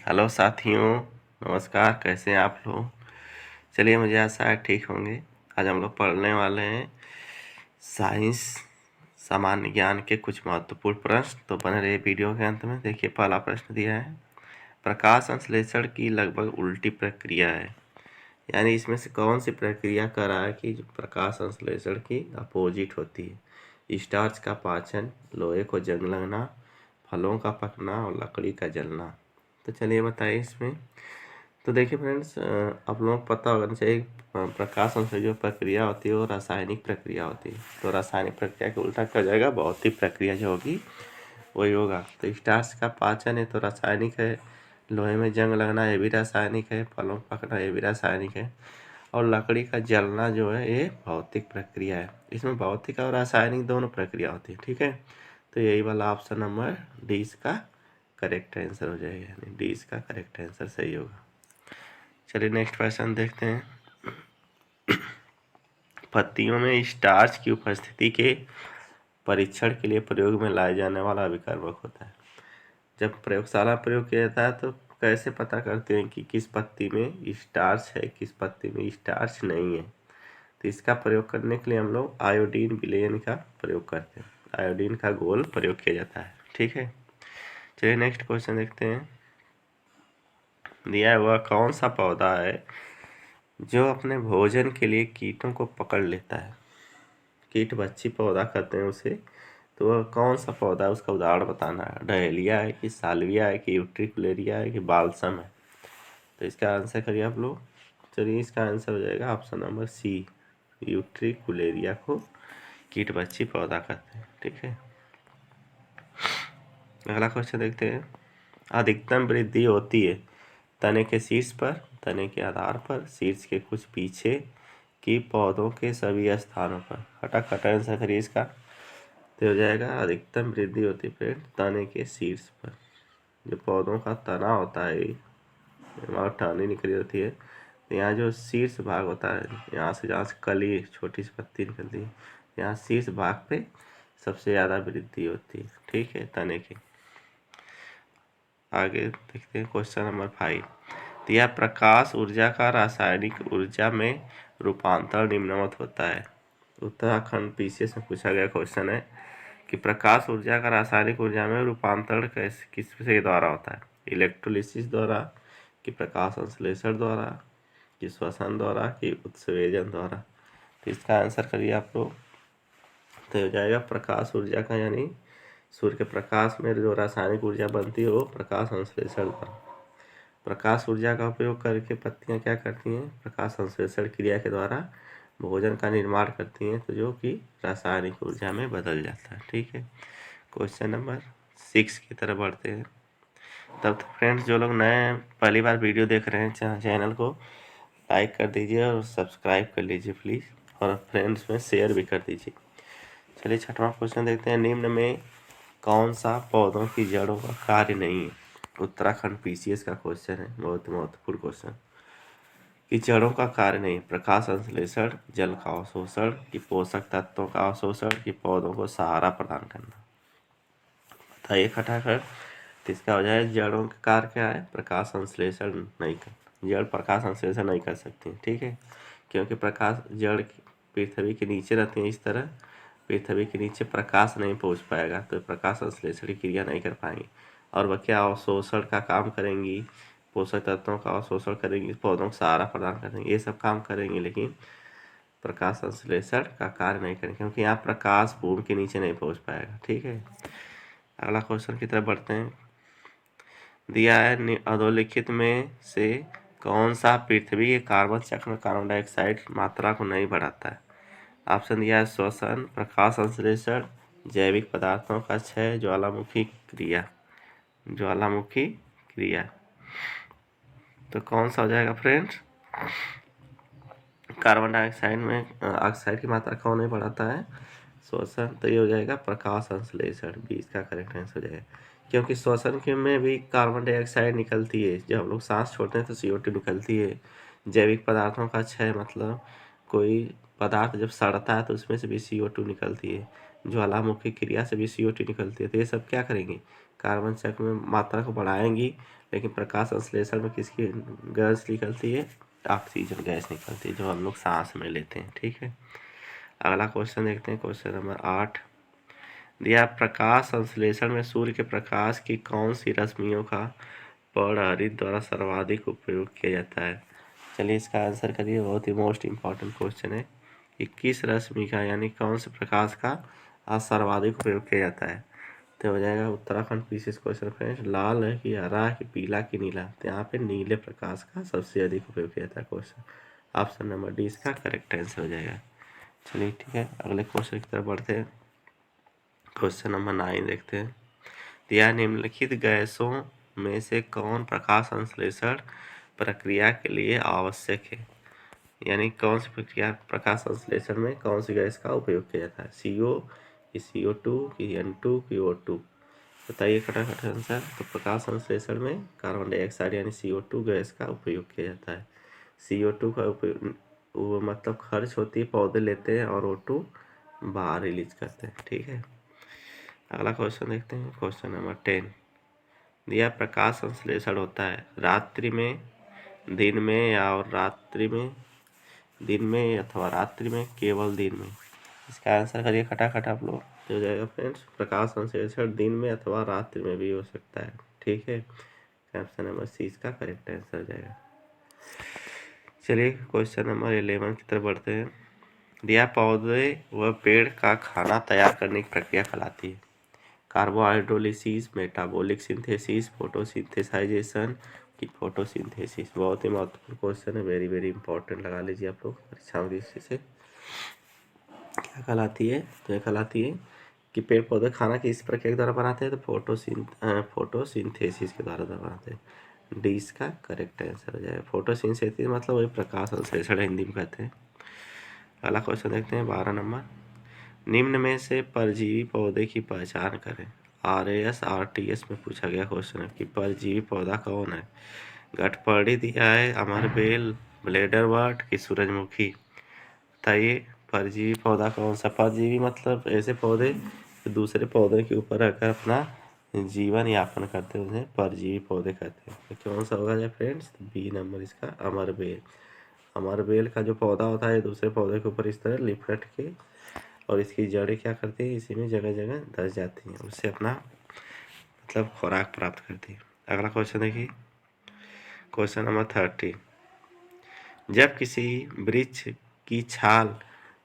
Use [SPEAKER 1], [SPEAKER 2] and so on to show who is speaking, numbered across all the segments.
[SPEAKER 1] Hello साथियों, नमस्कार। कैसे हैं आप लोग? चलिए, मुझे आशा है ठीक होंगे। आज हम लोग पढ़ने वाले हैं साइंस सामान्य ज्ञान के कुछ महत्वपूर्ण प्रश्न। तो बने रहिए वीडियो के अंत में। देखिए, पहला प्रश्न दिया है, प्रकाश संश्लेषण की लगभग उल्टी प्रक्रिया है। यानी इसमें से कौन सी प्रक्रिया कर रहा है कि जो प्रकाश संश्लेषण की अपोजिट होती है? स्टार्च का पाचन, लोहे को जंग लगना, फलों का पकना और लकड़ी का जलना। तो चलिए बताइए इसमें। तो देखिए फ्रेंड्स, आप लोगों को पता होना चाहिए, प्रकाश संश्लेषण जो प्रक्रिया होती है वो रासायनिक प्रक्रिया होती है। तो रासायनिक प्रक्रिया के उल्टा क्या हो जाएगा? भौतिक प्रक्रिया जो होगी वही होगा। तो स्टार्च का पाचन है तो रासायनिक है, लोहे में जंग लगना ये भी रासायनिक है, फलों को पकना ये भी रासायनिक है, और लकड़ी का जलना जो है ये भौतिक प्रक्रिया है। इसमें भौतिक और रासायनिक दोनों प्रक्रिया होती है। ठीक है, तो यही वाला ऑप्शन नंबर डी इसका करेक्ट आंसर हो जाएगा, यानी डी इसका करेक्ट आंसर सही होगा। चलिए नेक्स्ट क्वेश्चन देखते हैं। पत्तियों में स्टार्च की उपस्थिति के परीक्षण के लिए प्रयोग में लाए जाने वाला अभिकर्मक होता है। जब प्रयोगशाला प्रयोग किया जाता है तो कैसे पता करते हैं कि किस पत्ती में स्टार्च है, किस पत्ती में स्टार्च नहीं है? तो इसका प्रयोग करने के लिए हम लोग आयोडीन विलयन का प्रयोग करते हैं। आयोडीन का घोल प्रयोग किया जाता है। ठीक है, चलिए नेक्स्ट क्वेश्चन देखते हैं। दिया हुआ कौन सा पौधा है जो अपने भोजन के लिए कीटों को पकड़ लेता है? कीट भक्षी पौधा कहते हैं उसे। तो वह कौन सा पौधा है, उसका उदाहरण बताना है। डहेलिया है कि साल्विया है कि यूट्रिकुलेरिया है कि बाल्सम है? तो इसका आंसर करिए आप लोग। चलिए, इसका आंसर हो जाएगा ऑप्शन नंबर सी, यूट्रिकुलेरिया को कीट भक्षी पौधा कहते हैं। ठीक है, अगला क्वेश्चन देखते हैं। अधिकतम वृद्धि होती है तने के शीर्ष पर, तने के आधार पर, शीर्ष के कुछ पीछे की पौधों के सभी स्थानों पर। खटाखट आंसर करिए इसका। तो हो जाएगा अधिकतम वृद्धि होती है फ्रेंड तने के शीर्ष पर। जो पौधों का तना होता है, वहाँ टहनी निकली होती है, तो यहाँ जो शीर्ष भाग होता है, यहाँ से जहाँ से कली छोटी सी पत्ती निकलती है, यहाँ शीर्ष भाग पे सबसे ज़्यादा वृद्धि होती है। ठीक है, तने की। आगे देखते हैं क्वेश्चन नंबर 5। दिया प्रकाश ऊर्जा का रासायनिक ऊर्जा में रूपांतरण निम्नवत होता है। उत्तराखंड पीसीएस में पूछा गया क्वेश्चन है कि प्रकाश ऊर्जा का रासायनिक ऊर्जा में रूपांतरण कैसे किसके द्वारा होता है? इलेक्ट्रोलिसिस द्वारा, कि प्रकाश संश्लेषण द्वारा, कि श्वसन द्वारा, कि उत्सर्जन द्वारा? तो इसका आंसर करिए आप लोग। तो हो जाएगा प्रकाश ऊर्जा का, यानी सूर्य के प्रकाश में जो रासायनिक ऊर्जा बनती है वो प्रकाश संश्लेषण द्वारा। प्रकाश ऊर्जा का उपयोग करके पत्तियां क्या करती हैं? प्रकाश संश्लेषण क्रिया के द्वारा भोजन का निर्माण करती हैं, तो जो कि रासायनिक ऊर्जा में बदल जाता है। ठीक है, क्वेश्चन नंबर 6 की तरफ बढ़ते हैं। तब तो फ्रेंड्स, जो लोग नए पहली बार वीडियो देख रहे हैं, चैनल को लाइक कर दीजिए और सब्सक्राइब कर लीजिए प्लीज़, और फ्रेंड्स में शेयर भी कर दीजिए। चलिए छठवां क्वेश्चन देखते हैं। निम्न में कौन सा पौधों की जड़ों का कार्य नहीं है? उत्तराखंड पीसीएस का क्वेश्चन है, बहुत महत्वपूर्ण क्वेश्चन। कि जड़ों का कार्य नहीं, प्रकाश संश्लेषण, जल का अवशोषण, कि पोषक तत्वों का अवशोषण, कि पौधों को सहारा प्रदान करना? बताइए खटाखट। तो इसका हो जाए जड़ों का कार्य क्या है? प्रकाश संश्लेषण नहीं कर, जड़ प्रकाश संश्लेषण नहीं कर सकती। ठीक है, क्योंकि प्रकाश जड़ पृथ्वी के नीचे रहती है, इस तरह पृथ्वी के नीचे प्रकाश नहीं पहुंच पाएगा, तो प्रकाश संश्लेषण की क्रिया नहीं कर पाएंगी। और वह क्या अवशोषण का काम करेंगी, पोषक तत्वों का अवशोषण करेंगी, पौधों को सहारा प्रदान करेंगे, ये सब काम करेंगी, लेकिन प्रकाश संश्लेषण का कार्य नहीं करेंगे, क्योंकि यहाँ प्रकाश भूमि के नीचे नहीं पहुंच पाएगा। ठीक है, अगला क्वेश्चन की तरफ बढ़ते हैं। दिया है अधोलिखित में से कौन सा पृथ्वी के कार्बन चक्र में कार्बन डाइऑक्साइड मात्रा को नहीं बढ़ाता है? ऑप्शन दिया है श्वसन, प्रकाश संश्लेषण, जैविक पदार्थों का क्षय, ज्वालामुखी क्रिया। ज्वालामुखी क्रिया, तो कौन सा हो जाएगा फ्रेंड्स? कार्बन डाइऑक्साइड में ऑक्साइड की मात्रा कौन नहीं बढ़ाता है? श्वसन। तो ये हो जाएगा प्रकाश संश्लेषण, भी इसका करेक्ट आंसर हो जाएगा। क्योंकि श्वसन के में भी कार्बन डाइऑक्साइड निकलती है, जब हम लोग सांस छोड़ते हैं तो CO2 निकलती है। जैविक पदार्थों का क्षय मतलब कोई पदार्थ जब सड़ता है तो उसमें से भी CO2 निकलती है। ज्वालामुखी क्रिया से भी CO2 निकलती है। तो ये सब क्या करेंगी? कार्बन चक्र में मात्रा को बढ़ाएंगी, लेकिन प्रकाश संश्लेषण में किसकी गैस निकलती है? ऑक्सीजन गैस निकलती है, जो हम लोग सांस में लेते हैं। ठीक है, अगला क्वेश्चन देखते हैं, क्वेश्चन नंबर 8 दिया, प्रकाश संश्लेषण में सूर्य के प्रकाश की कौन सी रश्मियों का परावर्तन द्वारा सर्वाधिक उपयोग किया जाता है? चलिए इसका आंसर करिए, बहुत ही मोस्ट इम्पॉर्टेंट क्वेश्चन है कि किस रश्मि का यानी कौन से प्रकाश का सर्वाधिक उपयोग किया जाता है? तो हो जाएगा उत्तराखंड पीसीएस क्वेश्चन फ्रेंड्स, लाल है कि हरा कि पीला कि नीला? तो यहाँ पे नीले प्रकाश का सबसे अधिक उपयोग किया जाता है क्वेश्चन। ऑप्शन नंबर डी इसका करेक्ट आंसर हो जाएगा। चलिए ठीक है, अगले क्वेश्चन की तरफ बढ़ते हैं। क्वेश्चन नंबर 9 देखते हैं, यह निम्नलिखित गैसों में से कौन प्रकाश संश्लेषण प्रक्रिया के लिए आवश्यक है? यानी कौन सी प्रक्रिया प्रकाश संश्लेषण में कौन सी गैस का उपयोग किया जाता है? CO कि CO2 कि N2 कि O2? बताइए फटाफट आंसर। तो प्रकाश संश्लेषण में कार्बन डाइऑक्साइड यानी CO2 गैस का उपयोग किया जाता है। CO2 का उपयोग वो मतलब खर्च होती है, पौधे लेते हैं, और O2 बाहर रिलीज करते हैं। ठीक है, अगला क्वेश्चन देखते हैं, क्वेश्चन नंबर 10 दिया, प्रकाश संश्लेषण होता है रात्रि में, दिन में या और रात्रि में, दिन में अथवा रात्रि में, केवल दिन में? इसका आंसर करिए खटाखट आप लोग। हो जाएगा फ्रेंड्स, प्रकाश संश्लेषण दिन में अथवा रात्रि में भी हो सकता है। ठीक है, ऑप्शन नंबर सी इसका करेक्ट आंसर हो जाएगा। चलिए क्वेश्चन नंबर 11 की तरफ बढ़ते हैं। दिया, पौधे व पेड़ का खाना तैयार करने की प्रक्रिया कहलाती है? कार्बोहाइड्रोलिसिस, मेटाबॉलिक सिंथेसिस, फोटोसिंथेसाइजेशन की फोटोसिंथेसिस? बहुत ही महत्वपूर्ण क्वेश्चन है, वेरी वेरी इंपॉर्टेंट, लगा लीजिए आप लोग परीक्षा में दृष्टि से। क्या कहलाती है? तो ये कहलाती है कि पेड़ पौधे खाना किस प्रक्रिया के द्वारा बनाते हैं? तो फोटोसिंथेसिस के द्वारा बनाते हैं। डी इसका करेक्ट आंसर हो जाएगा। फोटोसिंथेसिस मतलब वही प्रकाश संश्लेषण हिंदी में कहते हैं। अगला क्वेश्चन देखते हैं 12 नंबर, निम्न में से परजीवी पौधे की पहचान करें। RAS RTS में पूछा गया क्वेश्चन है कि परजीवी पौधा कौन है? गठपर्णी दिया है, अमरबेल, ब्लेडरवर्ट कि सूरजमुखी? बताइए परजीवी पौधा कौन सा? परजीवी मतलब ऐसे पौधे जो दूसरे पौधे के ऊपर रखकर अपना जीवन यापन करते हैं, उन्हें परजीवी पौधे कहते हैं। तो कौन सा होगा फ्रेंड्स? बी नंबर इसका अमरबेल। अमरबेल का जो पौधा होता है दूसरे पौधे के ऊपर इस तरह लिपट के, और इसकी जड़ें क्या करती है, इसी में जगह जगह धस जाती हैं, उससे अपना मतलब खुराक प्राप्त करती है। अगला क्वेश्चन देखिए, क्वेश्चन नंबर 30, जब किसी वृक्ष की छाल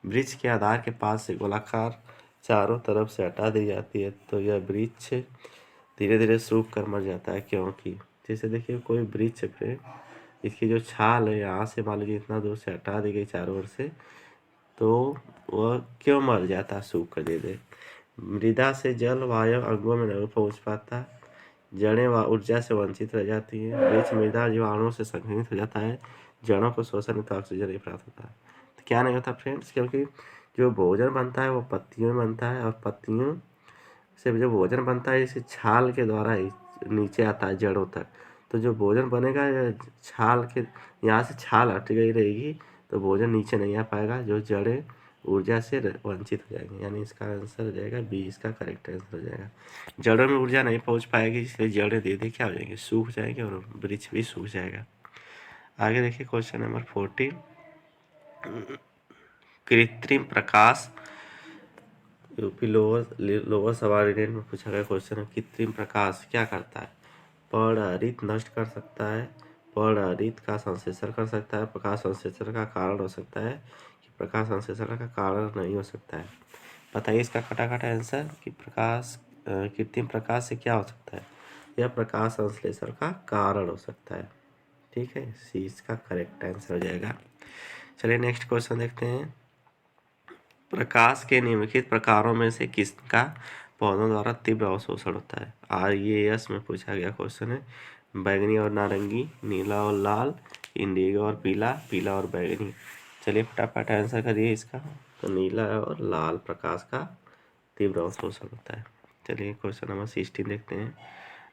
[SPEAKER 1] वृक्ष के आधार के पास से गोलाकार चारों तरफ से हटा दी जाती है तो यह वृक्ष धीरे धीरे सूख कर मर जाता है, क्योंकि? जैसे देखिए कोई वृक्ष पे इसकी जो छाल है यहाँ से मान लीजिए इतना दूर से हटा दी गई चारों ओर से, तो वह क्यों मर जाता, सूख कर दे दे? मृदा से जल वायु अंगों में नहीं पहुंच पाता, जड़ें ऊर्जा से वंचित रह जाती हैं, वृक्ष मृदा जीवाणुओं से संक्रमित हो जाता है, जड़ों को श्वसन तो ऑक्सीजन नहीं प्राप्त होता है। तो क्या नहीं होता फ्रेंड्स, क्योंकि जो भोजन बनता है वो पत्तियों में बनता है, और पत्तियों से जो भोजन बनता है इसे छाल के द्वारा ही नीचे आता है जड़ों तक। तो जो भोजन बनेगा छाल के, यहाँ से छाल हट गई रहेगी तो भोजन नीचे नहीं आ पाएगा, जो जड़ें ऊर्जा से वंचित हो जाएंगे। यानी इसका आंसर हो जाएगा बी, इसका करेक्ट आंसर हो जाएगा। जड़ों में ऊर्जा नहीं पहुंच पाएगी, इसलिए जड़ें धीरे क्या हो जाएंगी, सूख जाएंगे, और वृक्ष भी सूख जाएगा। आगे देखिए क्वेश्चन नंबर 14, कृत्रिम प्रकाश यूपी लोअर सबऑर्डिनेट में पूछा गया क्वेश्चन है, कृत्रिम प्रकाश क्या करता है? परावर्तित नष्ट कर सकता है, परावर्तित का संश्लेषण कर सकता है, प्रकाश संश्लेषण का कारण हो सकता है, कि प्रकाश संश्लेषण का कारण नहीं हो सकता है? बताइए इसका खटाखट आंसर कि कृत्रिम प्रकाश से क्या हो सकता है? यह प्रकाश संश्लेषण का कारण हो सकता है। ठीक है, सी इसका करेक्ट आंसर हो जाएगा। चलिए नेक्स्ट क्वेश्चन देखते हैं, प्रकाश के निम्नलिखित प्रकारों में से किसका पौधों द्वारा तीव्र अवशोषण होता है? RAS में पूछा गया क्वेश्चन है, बैंगनी और नारंगी, नीला और लाल, इंडिगो और पीला, पीला और बैंगनी? चलिए फटाफट आंसर करिए इसका। तो नीला और लाल प्रकाश का तीव्र अवशोषण होता है। चलिए क्वेश्चन नंबर 16 देखते हैं,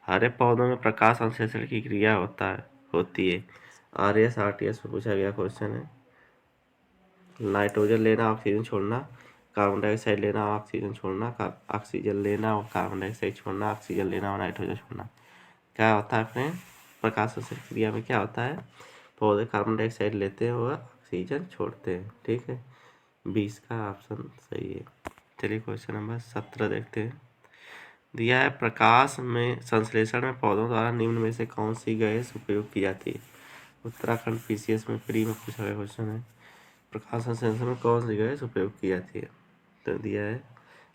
[SPEAKER 1] हरे पौधों में प्रकाश संश्लेषण की क्रिया होती है। RAS RTS में पूछा गया क्वेश्चन है, नाइट्रोजन लेना ऑक्सीजन छोड़ना, कार्बन डाइऑक्साइड लेना ऑक्सीजन छोड़ना, ऑक्सीजन लेना और कार्बन डाइऑक्साइड छोड़ना, ऑक्सीजन लेना और नाइट्रोजन छोड़ना? क्या होता है फ्रेंड? प्रकाश संश्लेषण क्रिया में क्या होता है, पौधे कार्बन डाइऑक्साइड लेते हैं और ऑक्सीजन छोड़ते हैं। ठीक है, 20 का ऑप्शन सही है। चलिए क्वेश्चन नंबर 17 देखते हैं। दिया है प्रकाश में संश्लेषण में पौधों द्वारा निम्न में से कौन सी गैस उपयोग की जाती है। उत्तराखंड पीसीएस में फ्री में पूछा गया क्वेश्चन है, प्रकाश संश्लेषण में कौन सी गैस उपयोग की जाती है। तो दिया है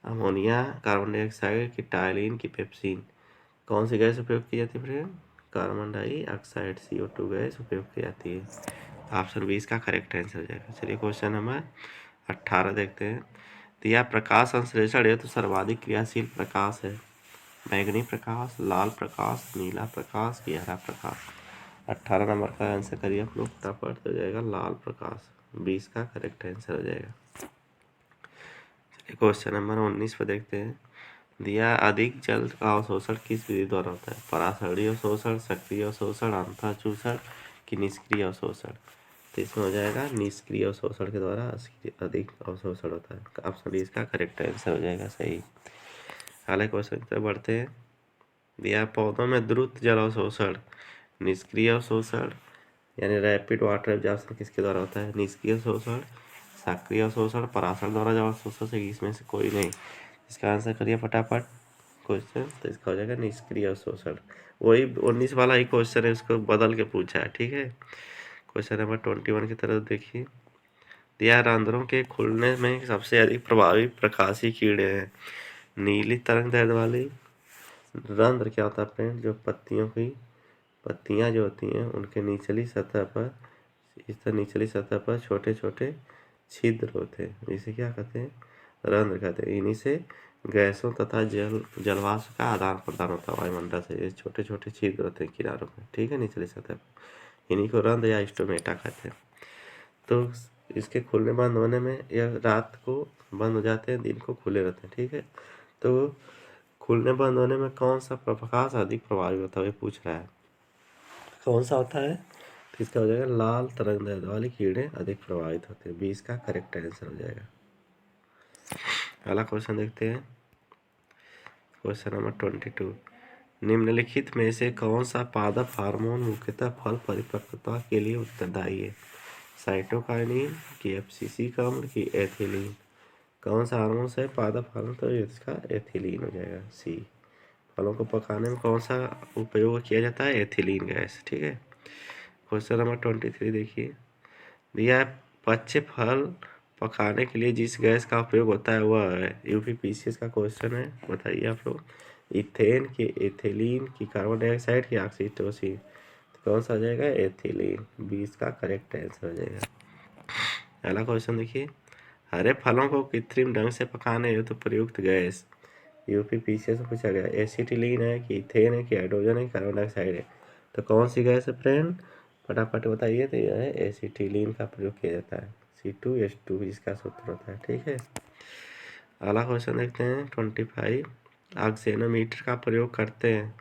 [SPEAKER 1] अमोनिया, कार्बन डाइऑक्साइड की टाइलिन की पेप्सिन। कौन सी गैस उपयोग की जाती है friend, carbon dioxide CO2 gas उपयोग की जाती है। ऑप्शन 20 का करेक्ट आंसर हो जाएगा। चलिए क्वेश्चन नंबर 18 देखते हैं। दिया प्रकाश संश्लेषण हेतु सर्वाधिक क्रियाशील प्रकाश है, बैंगनी प्रकाश, लाल प्रकाश, नीला प्रकाश की हरा प्रकाश। 18 नंबर का आंसर करिए आप लोग फटाफट, हो जाएगा लाल प्रकाश। 20 का करेक्ट आंसर हो जाएगा। क्वेश्चन नंबर 19 पर देखते हैं। दिया अधिक जल का अवशोषण किस विधि द्वारा होता है, परासरणी अवशोषण, सक्रिय अवशोषण, अंतःचूषण की निष्क्रिय अवशोषण। तो इसमें हो जाएगा निष्क्रिय अवशोषण के द्वारा अधिक अवशोषण होता है। ऑप्शन डी इसका करेक्ट आंसर हो जाएगा सही। हालांकि क्वेश्चन की तरफ बढ़ते हैं। दिया पौधों में द्रुत जल अवशोषण, निष्क्रिय अवशोषण यानी रैपिड वाटर एब्जॉर्प्शन किसके द्वारा होता है, निष्क्रिय अवशोषण, सक्रिय अवशोषण, परासर द्वारा जल अवशोषण से इसमें से कोई नहीं। इसका आंसर करिए फटाफट क्वेश्चन, तो इसका हो जाएगा निष्क्रिय अवशोषण। वही 19 वाला ही क्वेश्चन है, उसको बदल के पूछा है। ठीक है, क्वेश्चन नंबर 21 की तरफ देखिए। दिया रंध्रों के खुलने में सबसे अधिक प्रभावी प्रकाशी कीड़े हैं, नीली तरंग दैर्ध्य वाली। रंध्र क्या होता है फ्रेंड, जो पत्तियां जो होती हैं उनके निचली सतह पर, इस तरह निचली सतह पर छोटे छोटे छिद्र होते हैं, इसे क्या कहते हैं, रंध्र कहते हैं। इन्हीं से गैसों तथा जलवाष्प का आदान प्रदान होता है वायुमंडल से। ये छोटे छोटे छिद्र होते हैं किनारों में, ठीक है, निचली सतह पर। इन्हीं को रंध्र या स्टोमेटा कहते हैं। तो इसके खुलने बंद होने में, या रात को बंद हो जाते हैं, दिन को खुले रहते हैं। ठीक है, तो खुलने बंद होने में कौन सा प्रकाश अधिक प्रभावी होता है, ये पूछ रहा है, कौन सा होता है। तो इसका हो जाएगा लाल तरंग दैर्ध्य वाले कीड़े अधिक प्रभावित होते हैं। 20 का करेक्ट आंसर हो जाएगा। अगला क्वेश्चन देखते हैं, क्वेश्चन नंबर 22। निम्नलिखित में से कौन सा पादप हार्मोन मुख्यतः फल परिपक्वता के लिए उत्तरदायी है, साइटोकाइनिन की FCC का अम्ल की एथिलीन। कौन सा हार्मोन है पादप हार्मोन, तो इसका एथिलीन हो जाएगा सी। फलों को पकाने में कौन सा उपयोग किया जाता है, एथिलीन गैस। ठीक है, क्वेश्चन नंबर 23 देखिए। दिया है पच्चे फल पकाने के लिए जिस गैस का उपयोग होता है वह है, UPPCS का क्वेश्चन है, बताइए आप लोग। इथेन की, एथिलीन की, कार्बन डाइऑक्साइड की, ऑक्सीटोसिन। तो कौन सा आ जाएगा, एथिलीन। 20 का करेक्ट आंसर हो जाएगा। अगला क्वेश्चन देखिए। हरे फलों को कृत्रिम ढंग से पकाने हेतु प्रयुक्त गैस, UPPCS में पूछा गया, एसिटिलीन है कि इथेन है कि हाइड्रोजन है, कार्बन डाइऑक्साइड है। तो कौन सी गैस है फ्रेंड, फटाफट बताइए। तो यह है एसिटिलीन का प्रयोग किया जाता है, C2H2 इसका सूत्र होता है। ठीक है, अगला क्वेश्चन देखते हैं 25। ऑक्सेनोमीटर का प्रयोग करते हैं,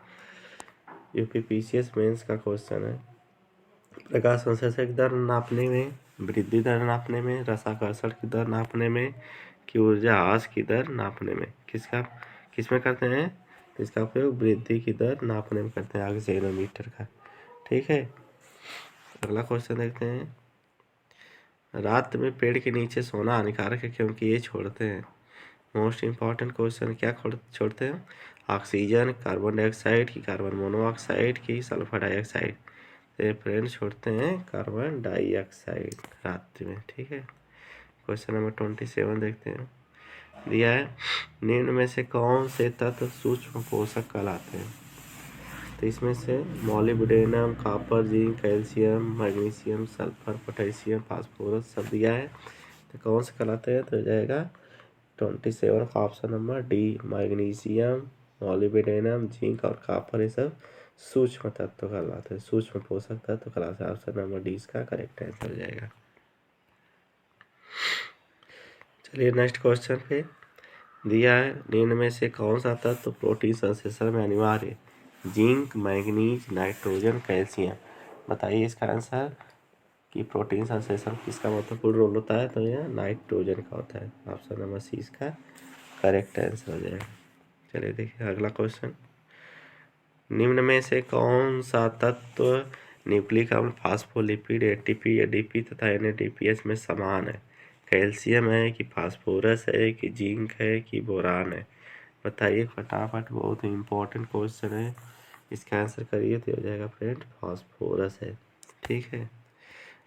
[SPEAKER 1] UPPCS मेंस का क्वेश्चन है। प्रकाश संश्लेषण की दर नापने में, वृद्धि दर नापने में, रसाकर्षण की दर नापने में, कि ऊर्जा ह्रास की दर नापने में, किसमें करते हैं। तो इसका उपयोग वृद्धि की दर नापने में करते हैं, ऑक्सेनोमीटर का। ठीक है, अगला क्वेश्चन देखते हैं। रात में पेड़ के नीचे सोना हानिकारक है क्योंकि ये छोड़ते हैं, मोस्ट इम्पॉर्टेंट क्वेश्चन, क्या छोड़ते हैं, ऑक्सीजन, कार्बन डाइऑक्साइड की, कार्बन मोनोऑक्साइड की, सल्फर डाइऑक्साइड। तो फ्रेंड छोड़ते हैं कार्बन डाइऑक्साइड रात्रि में। ठीक है, क्वेश्चन नंबर 27 देखते हैं। दिया है निम्न में से कौन से तत्व सूक्ष्म पोषक कहलाते हैं। तो इसमें से molybdenum, copper, zinc, calcium, magnesium, sulphur, potassium, phosphorus सब दिया है। तो कौन से कहलाते हैं, तो हो जाएगा 27 का option number D, magnesium, molybdenum, zinc और कॉपर, ये सब सूक्ष्म तत्व कहलाते हैं, सूक्ष्म पोषक तत्व कहलाते हैं। ऑप्शन नंबर डी इसका करेक्ट आंसर हो जाएगा। चलिए नेक्स्ट क्वेश्चन पे दिया है निम्न में से कौन सा तत्व प्रोटीन संश्लेषण में अनिवार्य है, जिंक, मैग्नीज, नाइट्रोजन, कैल्शियम। बताइए इसका आंसर कि प्रोटीन संश्लेषण किसका महत्वपूर्ण रोल होता है, तो यह नाइट्रोजन का होता है। ऑप्शन नंबर सी इसका करेक्ट आंसर हो जाएगा। चलिए देखिए अगला क्वेश्चन। निम्न में से कौन सा तत्व न्यूक्लिक अम्ल, फास्फोलिपिड, एटीपी, एडीपी तथा एनएडीपीएस में समान है? कैल्शियम है कि फास्फोरस है कि जिंक है कि बोरान है? बताइए फटाफट, बहुत ही इंपॉर्टेंट क्वेश्चन है। इसका आंसर करिए तो हो जाएगा फ्रेंड, फास्फोरस है। ठीक है,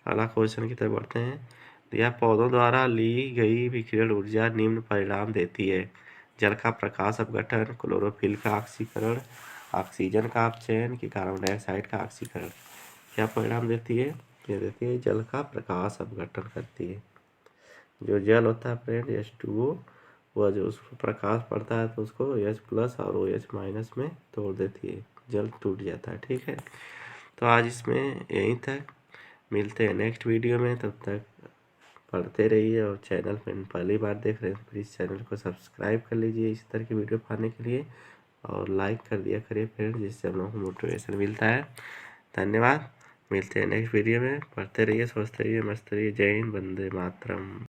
[SPEAKER 1] अगला क्वेश्चन की तरफ बढ़ते हैं। यह पौधों द्वारा ली गई विकिरण ऊर्जा निम्न परिणाम देती है: जल का प्रकाश अपघटन, क्लोरोफिल का ऑक्सीकरण, ऑक्सीजन का अपचयन कि कार्बन डाइऑक्साइड का ऑक्सीकरण। क्या परिणाम देती है? ये देती है जल का प्रकाश अपघटन करती है। जो जल होता है फ्रेंड H2O, वह जो उसको प्रकाश पड़ता है तो उसको H+ और OH- में तोड़ देती है, जल टूट जाता है। ठीक है, तो आज इसमें यहीं तक, मिलते हैं नेक्स्ट वीडियो में। तब तक पढ़ते रहिए, और चैनल पर पहली बार देख रहे हैं प्लीज़ चैनल को सब्सक्राइब कर लीजिए इस तरह की वीडियो पाने के लिए, और लाइक कर दिया करिए फ्रेंड, जिससे हम लोगों को मोटिवेशन मिलता है। धन्यवाद, मिलते हैं नेक्स्ट वीडियो में। पढ़ते रहिए, सोचते रहिए, मस्त रहिए। जय हिंद, वंदे मातरम।